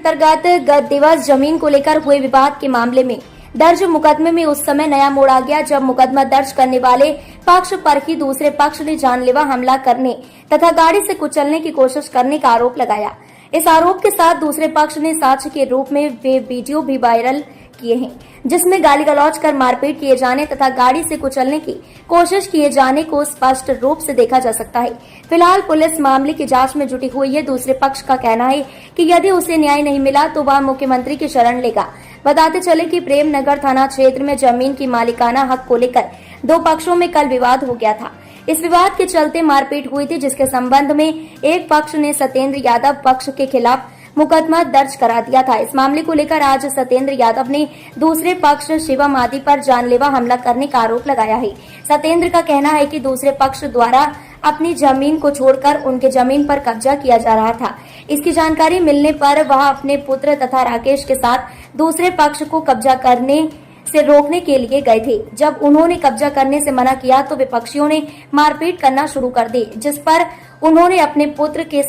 अंतर्गत गत दिवस जमीन को लेकर हुए विवाद के मामले में दर्ज मुकदमे में उस समय नया मोड़ आ गया जब मुकदमा दर्ज करने वाले पक्ष पर ही दूसरे पक्ष ने जानलेवा हमला करने तथा गाड़ी से कुचलने की कोशिश करने का आरोप लगाया। इस आरोप के साथ दूसरे पक्ष ने साक्ष्य के रूप में वे वीडियो भी वायरल किए हैं जिसमें गाली गलौज कर मारपीट किए जाने तथा गाड़ी से कुचलने की कोशिश किए जाने को स्पष्ट रूप से देखा जा सकता है। फिलहाल पुलिस मामले की जांच में जुटी हुई है। दूसरे पक्ष का कहना है कि यदि उसे न्याय नहीं मिला तो वह मुख्यमंत्री की शरण लेगा। बताते चले कि प्रेम नगर थाना क्षेत्र में जमीन की मालिकाना हक को लेकर दो पक्षों में कल विवाद हो गया था। इस विवाद के चलते मारपीट हुई थी जिसके संबंध में एक पक्ष ने सत्येंद्र यादव पक्ष के खिलाफ मुकदमा दर्ज करा दिया था। इस मामले को लेकर आज सत्येंद्र यादव ने दूसरे पक्ष शिवम आदि पर जानलेवा हमला करने का आरोप लगाया है। सत्येंद्र का कहना है कि दूसरे पक्ष द्वारा अपनी जमीन को छोड़कर उनके जमीन पर कब्जा किया जा रहा था। इसकी जानकारी मिलने पर वह अपने पुत्र तथा राकेश के साथ दूसरे पक्ष को कब्जा करने से रोकने के लिए गए थे। जब उन्होंने कब्जा करने से मना किया तो विपक्षियों ने मारपीट करना शुरू कर दी, जिस पर उन्होंने अपने पुत्र के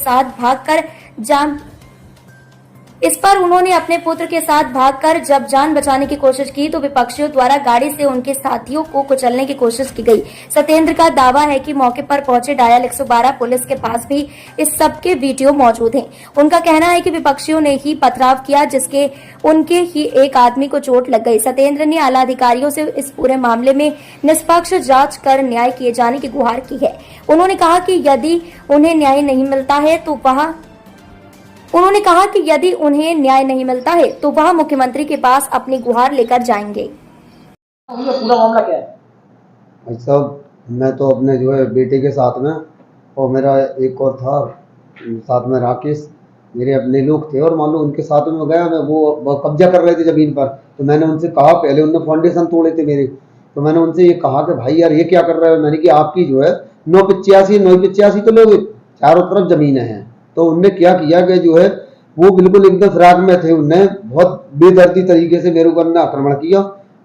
साथ भागकर जब जान बचाने की कोशिश की तो विपक्षियों द्वारा गाड़ी से उनके साथियों को कुचलने की कोशिश की गई। सत्येंद्र का दावा है कि मौके पर पहुंचे डायल 112 पुलिस के पास भी इस सब के वीडियो मौजूद हैं। उनका कहना है कि विपक्षियों ने ही पथराव किया जिसके उनके ही एक आदमी को चोट लग गई। सत्येंद्र ने आला अधिकारियों से इस पूरे मामले में निष्पक्ष जांच कर न्याय किए जाने की गुहार की है। उन्होंने कहा कि यदि उन्हें न्याय नहीं मिलता है तो वह मुख्यमंत्री के पास अपनी गुहार लेकर जाएंगे। पूरा मामला क्या है? भाई साहब, मैं तो अपने जो है बेटे के साथ में और मेरा एक और था साथ में राकेश, मेरे अपने लोग थे और मान लो उनके साथ में गया मैं, वो कब्जा कर रहे थे जमीन पर। तो मैंने उनसे कहा, पहले उनने फाउंडेशन तोड़े थे मेरे, तो मैंने उनसे ये कहा कि भाई यार ये क्या कर रहे हो। मैंने कि आपकी जो है 985 तो लोग चारों तरफ जमीनें हैं। तो उनने क्या किया कि जो है वो बिल्कुल एकदम फिराक में थे, उनने बहुत बेदर्दी तरीके से मेरे ऊपर आक्रमण किया।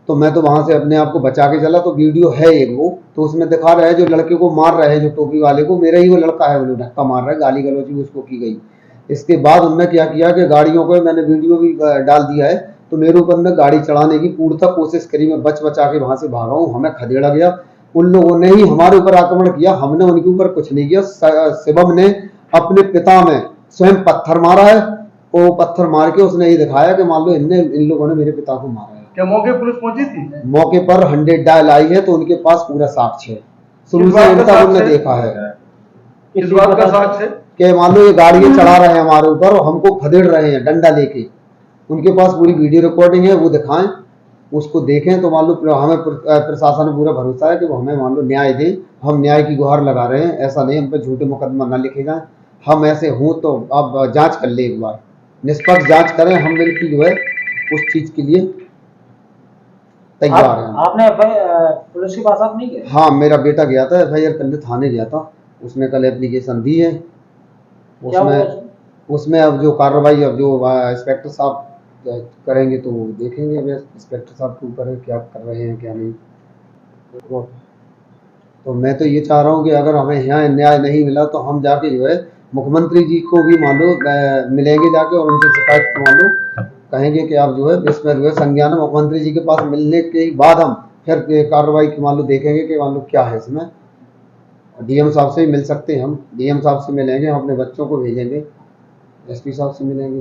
तो मैं तो वहां से अपने आप को बचा के चला। तो वीडियो है एक वो, तो उसमें दिखा रहे हैं जो लड़के को मार रहे हैं, जो टोपी वाले को, मेरा ही वो लड़का है, वो धक्का मार रहा है, गाली गलौज भी उसको की गई। इसके बाद उनने क्या किया कि गाड़ियों को, मैंने वीडियो भी डाल दिया है, तो मेरे ऊपर ने गाड़ी चढ़ाने की पूर्णतः कोशिश करी। मैं बचा के वहां से भागा हूँ, हमें खदेड़ा गया। उन लोगों ने ही हमारे ऊपर आक्रमण किया, हमने उनके ऊपर कुछ नहीं किया। शिवम ने अपने पिता में स्वयं पत्थर मारा है, वो पत्थर मार के उसने ये दिखाया कि मान लो इन लोगों ने मेरे पिता को मारा है। क्या मौके पुलिस पहुंची थी? मौके पर 100 डायल आई है, तो उनके पास पूरा साक्ष्य है, शुरू से उनका उन्होंने देखा है। इस बात का साक्ष्य है कि मान लो ये गाड़ियां चढ़ा रहे हैं हमारे ऊपर और हमको खदेड़ रहे हैं डंडा लेके। उनके पास पूरी वीडियो रिकॉर्डिंग है, वो दिखाएं, उसको देखें तो मान लो हमें प्रशासन में पूरा भरोसा है कि वो हमें मान लो न्याय दे। हम न्याय की गुहार लगा रहे हैं, ऐसा नहीं हम पे झूठे मुकदमा न लिखे जाए। हम ऐसे हों तो आप जांच कर ले, एक बार निष्पक्ष जांच करें। हम बिल्कुल जो है उस चीज के लिए तैयार हैं। आपने पुलिस के पास आप नहीं गए? हाँ, मेरा बेटा गया था, FIR करने थाने गया था, उसने कल एप्लीकेशन दी है। उसमें अब जो कार्रवाई अब जो इंस्पेक्टर साहब करेंगे तो देखेंगे इंस्पेक्टर साहब के ऊपर है क्या कर रहे हैं क्या नहीं। तो मैं तो ये चाह रहा हूँ कि अगर हमें यहाँ न्याय नहीं मिला तो हम जाके जो है मुख्यमंत्री जी को भी मान लो मिलेंगे जाके और उनसे शिकायत मान लो कहेंगे कि आप जो है इसमें जो है संज्ञान मुख्यमंत्री जी के पास मिलने के बाद हम फिर कार्रवाई की मान लो देखेंगे कि मान लो क्या है इसमें। DM साहब से ही मिल सकते हैं हम, DM साहब से मिलेंगे, हम अपने बच्चों को भेजेंगे, SP साहब से मिलेंगे।